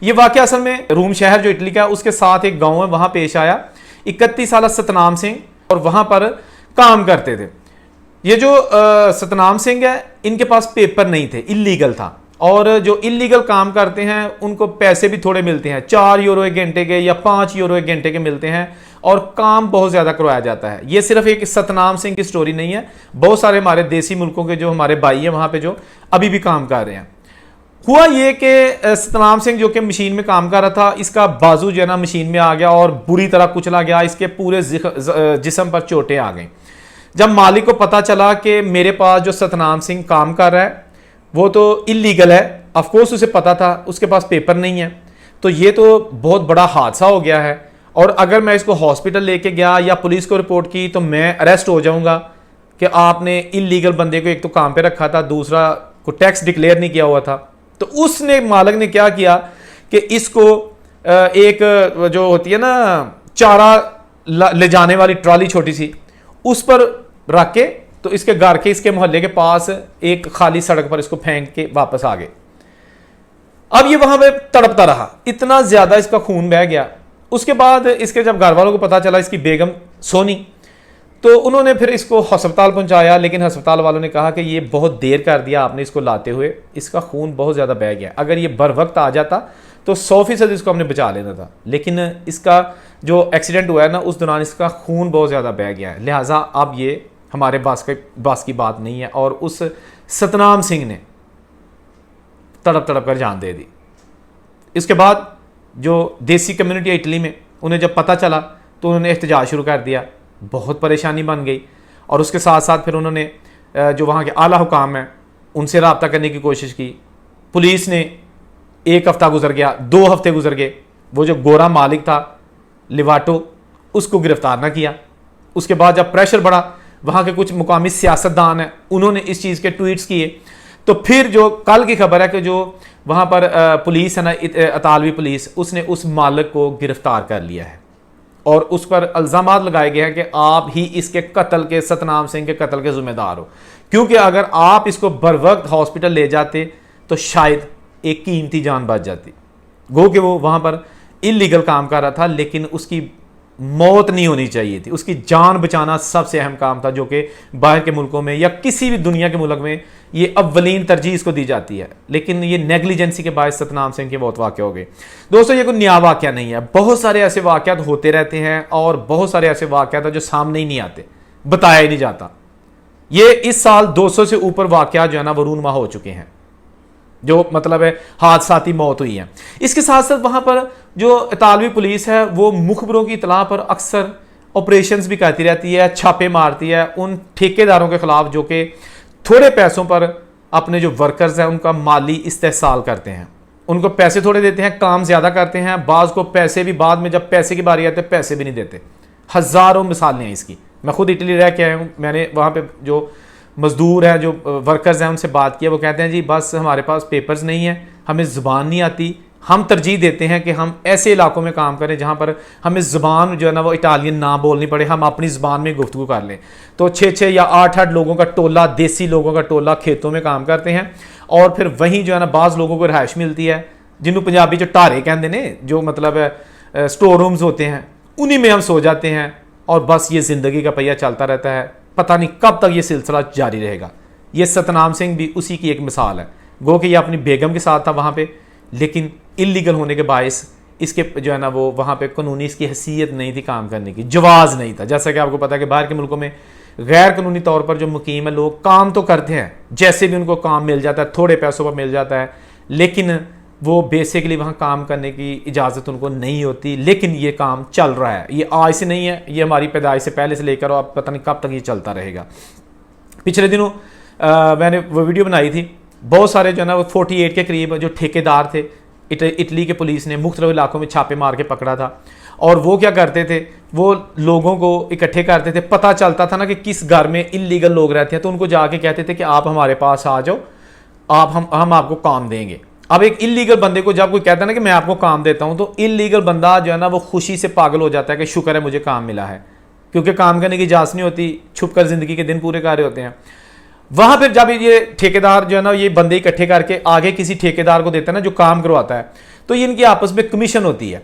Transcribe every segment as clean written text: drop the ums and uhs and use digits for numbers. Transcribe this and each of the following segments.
ये वाकया असल में रूम शहर जो इटली का है उसके साथ एक गांव है वहां पेश आया। 31 साल सतनाम सिंह और वहां पर काम करते थे। ये जो सतनाम सिंह है इनके पास पेपर नहीं थे, इलीगल था। और जो इलीगल काम करते हैं उनको पैसे भी थोड़े मिलते हैं, 4 यूरो एक घंटे के या 5 यूरो एक घंटे के मिलते हैं और काम बहुत ज़्यादा करवाया जाता है। ये सिर्फ एक सतनाम सिंह की स्टोरी नहीं है, बहुत सारे हमारे देसी मुल्कों के जो हमारे भाई हैं वहाँ पे जो अभी भी काम कर रहे हैं। हुआ ये कि सतनाम सिंह जो कि मशीन में काम कर रहा था, इसका बाजू जो है ना मशीन में आ गया और बुरी तरह कुचला गया, इसके पूरे जिस्म पर चोटें आ गई। जब मालिक को पता चला कि मेरे पास जो सतनाम सिंह काम कर रहा है वो तो इलीगल है, ऑफकोर्स उसे पता था, उसके पास पेपर नहीं है, तो ये तो बहुत बड़ा हादसा हो गया है। और अगर मैं इसको हॉस्पिटल लेके गया या पुलिस को रिपोर्ट की तो मैं अरेस्ट हो जाऊंगा कि आपने इलीगल बंदे को एक तो काम पे रखा था, दूसरा को टैक्स डिक्लेयर नहीं किया हुआ था। तो उसने मालिक ने क्या किया कि इसको एक जो होती है ना चारा ले जाने वाली ट्रॉली छोटी सी, उस पर रख के तो इसके घर के इसके मोहल्ले के पास एक खाली सड़क पर इसको फेंक के वापस आ गए। अब ये वहां पे तड़पता रहा, इतना ज्यादा इसका खून बह गया। उसके बाद इसके जब घर वालों को पता चला, इसकी बेगम सोनी, तो उन्होंने फिर इसको अस्पताल पहुंचाया, लेकिन अस्पताल वालों ने कहा कि ये बहुत देर कर दिया आपने इसको लाते हुए, इसका खून बहुत ज़्यादा बह गया, अगर ये बर वक्त आ जाता तो 100% इसको हमने बचा लेना था। लेकिन इसका जो एक्सीडेंट हुआ है ना उस दौरान इसका खून बहुत ज़्यादा बह गया है, लिहाजा अब ये हमारे बास की बात नहीं है। और उस सतनाम सिंह ने तड़प तड़प कर जान दे दी। इसके बाद जो देसी कम्युनिटी है इटली में, उन्हें जब पता चला तो उन्होंने एहतजाज शुरू कर दिया, बहुत परेशानी बन गई। और उसके साथ साथ फिर उन्होंने जो वहाँ के आला हुकाम हैं उनसे रब्ता करने की कोशिश की। पुलिस ने 1 हफ्ता गुजर गया, 2 हफ्ते गुजर गए, वो जो गोरा मालिक था लिवाटो उसको गिरफ्तार ना किया। उसके बाद जब प्रेशर बढ़ा, वहाँ के कुछ मुकामी सियासतदान हैं उन्होंने इस चीज़ के ट्वीट्स किए, तो फिर जो कल की खबर है कि जो वहाँ पर पुलिस है ना, इतालवी पुलिस, उसने उस मालिक को गिरफ्तार कर लिया है और उस पर इल्ज़ामात लगाए गए हैं कि आप ही इसके कत्ल के, सतनाम सिंह के कत्ल के जिम्मेदार हो, क्योंकि अगर आप इसको बर वक्त हॉस्पिटल ले जाते तो शायद एक कीमती जान बच जाती। गो कि वो वहाँ पर इलीगल काम कर रहा था, लेकिन उसकी मौत नहीं होनी चाहिए थी, उसकी जान बचाना सबसे अहम काम था, जो कि बाहर के मुल्कों में या किसी भी दुनिया के मुल्क में ये अव्वलीन तरजीह इसको दी जाती है। लेकिन ये नेग्लिजेंसी के बायस सतनाम सिंह के बहुत वाक़े हो गए। दोस्तों ये कोई नया वाक़या नहीं है, बहुत सारे ऐसे वाक़यात होते रहते हैं और बहुत सारे ऐसे वाक़यात हैं जो सामने ही नहीं आते, बताया ही नहीं जाता। ये इस साल 200 से ऊपर वाक़यात जो है ना वो रूनमा हो चुके हैं, जो मतलब है हादसाती मौत हुई है। इसके साथ साथ वहाँ पर जो इतालवी पुलिस है वो मुखबरों की इतला पर अक्सर ऑपरेशंस भी करती रहती है, छापे मारती है उन ठेकेदारों के खिलाफ जो कि थोड़े पैसों पर अपने जो वर्कर्स हैं उनका माली इस्तेहसाल करते हैं। उनको पैसे थोड़े देते हैं, काम ज़्यादा करते हैं, बाज़ को पैसे भी बाद में जब पैसे की बारी आती है पैसे भी नहीं देते। हज़ारों मिसालें हैं इसकी। मैं खुद इटली रह के आया हूँ, मैंने वहाँ पे जो मज़दूर हैं, जो वर्कर्स हैं, उनसे बात किया। वो कहते हैं जी बस हमारे पास पेपर्स नहीं है, हमें ज़ुबान नहीं आती, हम तरजीह देते हैं कि हम ऐसे इलाकों में काम करें जहाँ पर हमें ज़ुबान जो है ना वो इटालियन ना बोलनी पड़े, हम अपनी ज़ुबान में गुफ्तगू कर लें। तो 6-6 या 8-8 लोगों का टोला, देसी लोगों का टोला खेतों में काम करते हैं और फिर वहीं जो है ना बाज़ लोगों को रिहाइश मिलती है, जिन्होंने पंजाबी जो टारे कहते ने, जो मतलब स्टोर रूम्स होते हैं, उन्हीं में हम सो जाते हैं और बस ये ज़िंदगी का पहिया चलता रहता है। पता नहीं कब तक ये सिलसिला जारी रहेगा। ये सतनाम सिंह भी उसी की एक मिसाल है। गो कि ये अपनी बेगम के साथ था वहाँ पे, लेकिन इलीगल होने के बायस इसके जो है ना वो वहाँ पे कानूनी इसकी हैसियत नहीं थी, काम करने की जवाज़ नहीं था। जैसा कि आपको पता है कि बाहर के मुल्कों में गैर कानूनी तौर पर जो मुकीम है लोग काम तो करते हैं, जैसे भी उनको काम मिल जाता है, थोड़े पैसों पर मिल जाता है, लेकिन वो बेसिकली वहाँ काम करने की इजाज़त उनको नहीं होती। लेकिन ये काम चल रहा है, ये आज से नहीं है, ये हमारी पैदाइश से पहले से लेकर और पता नहीं कब तक ये चलता रहेगा। पिछले दिनों मैंने वो वीडियो बनाई थी, बहुत सारे जो है ना वो 48 के करीब जो ठेकेदार थे, इटली के पुलिस ने मुख्तलिफ इलाकों में छापे मार के पकड़ा था। और वो क्या करते थे, वो लोगों को इकट्ठे करते थे, पता चलता था ना कि किस घर में इलीगल लोग रहते हैं तो उनको जाके कहते थे कि आप हमारे पास आ जाओ, हम आपको काम देंगे। अब एक इलीगल बंदे को जब कोई कहता है ना कि मैं आपको काम देता हूं, तो इलीगल बंदा जो है ना वो खुशी से पागल हो जाता है कि शुक्र है मुझे काम मिला है, क्योंकि काम करने की इजाज़त नहीं होती, छुप कर जिंदगी के दिन पूरे कर रहे होते हैं। वहां फिर जब ये ठेकेदार जो है ना ये बंदे इकट्ठे करके आगे किसी ठेकेदार को देता है ना जो काम करवाता है, तो ये इनकी आपस में कमीशन होती है।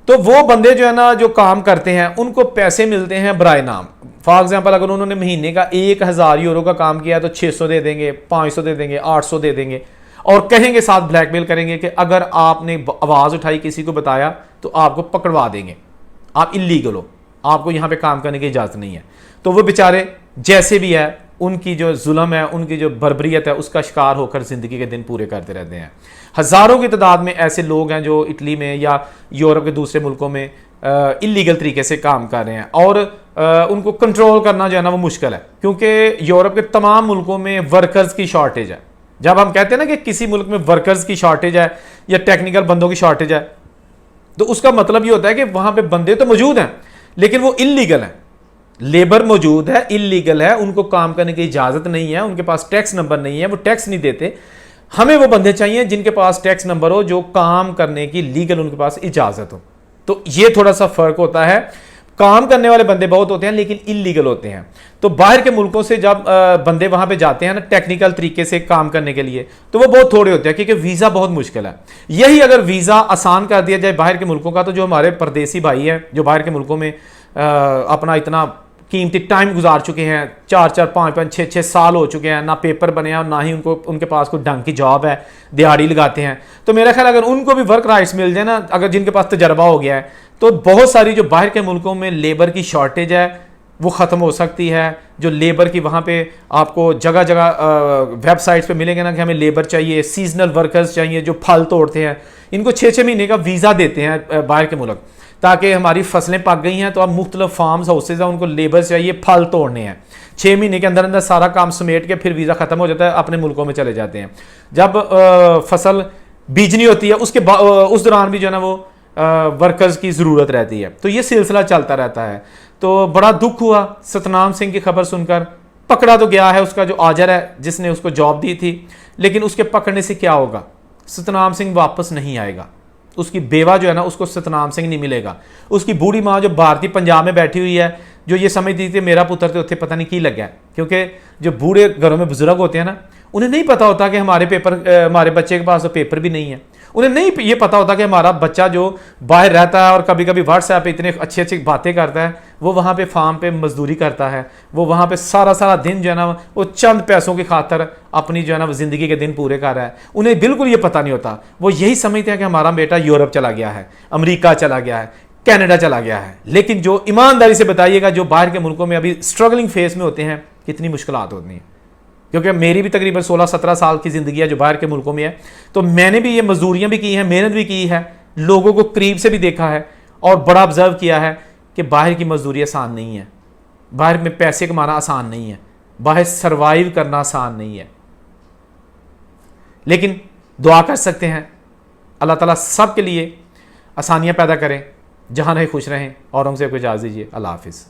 तो वो बंदे जो है ना जो काम करते हैं उनको पैसे मिलते हैं बराए नाम। फॉर एग्जांपल अगर उन्होंने महीने का 1000 यूरो का काम किया तो 600 दे देंगे, 500 दे देंगे, 800 दे देंगे, और कहेंगे, साथ ब्लैकमेल करेंगे कि अगर आपने आवाज़ उठाई, किसी को बताया, तो आपको पकड़वा देंगे, आप इलीगल हो, आपको यहाँ पे काम करने की इजाज़त नहीं है। तो वो बेचारे जैसे भी है उनकी जो जुल्म है, उनकी जो बर्बरियत है, उसका शिकार होकर ज़िंदगी के दिन पूरे करते रहते हैं। हज़ारों की तादाद में ऐसे लोग हैं जो इटली में या यूरोप के दूसरे मुल्कों में इलीगल तरीके से काम कर रहे हैं, और उनको कंट्रोल करना जो है ना वो मुश्किल है, क्योंकि यूरोप के तमाम मुल्कों में वर्कर्स की शॉर्टेज है। जब हम कहते हैं ना कि किसी मुल्क में वर्कर्स की शॉर्टेज है या टेक्निकल बंदों की शॉर्टेज है, तो उसका मतलब ये होता है कि वहां पे बंदे तो मौजूद हैं लेकिन वो इलीगल हैं। लेबर मौजूद है, इलीगल है, उनको काम करने की इजाजत नहीं है, उनके पास टैक्स नंबर नहीं है, वो टैक्स नहीं देते। हमें वो बंदे चाहिए जिनके पास टैक्स नंबर हो, जो काम करने की लीगल उनके पास इजाजत हो। तो ये थोड़ा सा फर्क होता है। काम करने वाले बंदे बहुत होते हैं लेकिन इलीगल होते हैं। तो बाहर के मुल्कों से जब बंदे वहां पे जाते हैं ना टेक्निकल तरीके से काम करने के लिए, तो वो बहुत थोड़े होते हैं क्योंकि वीज़ा बहुत मुश्किल है। यही अगर वीज़ा आसान कर दिया जाए बाहर के मुल्कों का, तो जो हमारे परदेसी भाई हैं जो बाहर के मुल्कों में अपना इतना कीमती टाइम गुजार चुके हैं, 4-4, 5-5, 6-6 साल हो चुके हैं, ना पेपर बने हैं और ना ही उनके पास कोई ढंग की जॉब है, दिहाड़ी लगाते हैं, तो मेरा ख्याल अगर उनको भी वर्क राइट्स मिल जाए ना, अगर जिनके पास तजर्बा हो गया है, तो बहुत सारी जो बाहर के मुल्कों में लेबर की शॉर्टेज है वो ख़त्म हो सकती है। जो लेबर की वहाँ पे आपको जगह जगह वेबसाइट्स पे मिलेंगे ना कि हमें लेबर चाहिए, सीजनल वर्कर्स चाहिए जो फल तोड़ते हैं, इनको 6-6 महीने का वीज़ा देते हैं बाहर के मुल्क, ताकि हमारी फसलें पक गई हैं तो अब मुख्तलिफ फार्म्स हाउसेज हैं, उनको लेबर चाहिए, फल तोड़ने हैं। 6 महीने के अंदर अंदर सारा काम समेट के फिर वीज़ा ख़त्म हो जाता है, अपने मुल्कों में चले जाते हैं। जब फसल बीजनी होती है उस दौरान भी जो है ना वो वर्कर्स की ज़रूरत रहती है। तो ये सिलसिला चलता रहता है। तो बड़ा दुख हुआ सतनाम सिंह की खबर सुनकर। पकड़ा तो गया है उसका जो आजर है जिसने उसको जॉब दी थी, लेकिन उसके पकड़ने से क्या होगा? सतनाम सिंह वापस नहीं आएगा। उसकी बेवा जो है ना उसको सतनाम सिंह नहीं मिलेगा। उसकी बूढ़ी माँ जो भारतीय पंजाब में बैठी हुई है, जो ये समझती थी मेरा पुत्र तो उत्थे पता नहीं की लगा, क्योंकि जो बूढ़े घरों में बुजुर्ग होते हैं ना, उन्हें नहीं पता होता कि हमारे बच्चे के पास तो पेपर भी नहीं है। उन्हें नहीं ये पता होता कि हमारा बच्चा जो बाहर रहता है और कभी कभी व्हाट्सएप पे इतने अच्छी अच्छी बातें करता है, वो वहाँ पे फार्म पे मजदूरी करता है, वो वहाँ पे सारा सारा दिन जो है ना वो चंद पैसों की खातर अपनी जो है ना वो ज़िंदगी के दिन पूरे कर रहा है। उन्हें बिल्कुल ये पता नहीं होता। वो यही समझते हैं कि हमारा बेटा यूरोप चला गया है, अमेरिका चला गया है, कनाडा चला गया है। लेकिन जो ईमानदारी से बताइएगा, जो बाहर के मुल्कों में अभी स्ट्रगलिंग फेस में होते हैं, कितनी मुश्किलात होती हैं। क्योंकि मेरी भी तकरीबन 16-17 साल की ज़िंदगी है जो बाहर के मुल्कों में है, तो मैंने भी ये मजदूरियां भी की हैं, मेहनत भी की है, लोगों को करीब से भी देखा है और बड़ा ऑब्जर्व किया है कि बाहर की मजदूरी आसान नहीं है, बाहर में पैसे कमाना आसान नहीं है, बाहर सर्वाइव करना आसान नहीं है। लेकिन दुआ कर सकते हैं अल्लाह ताला सब के लिए आसानियाँ पैदा करें, जहाँ रहे खुश रहें। और हमसे कोई इजाज़त दीजिए। अल्लाह हाफिज़।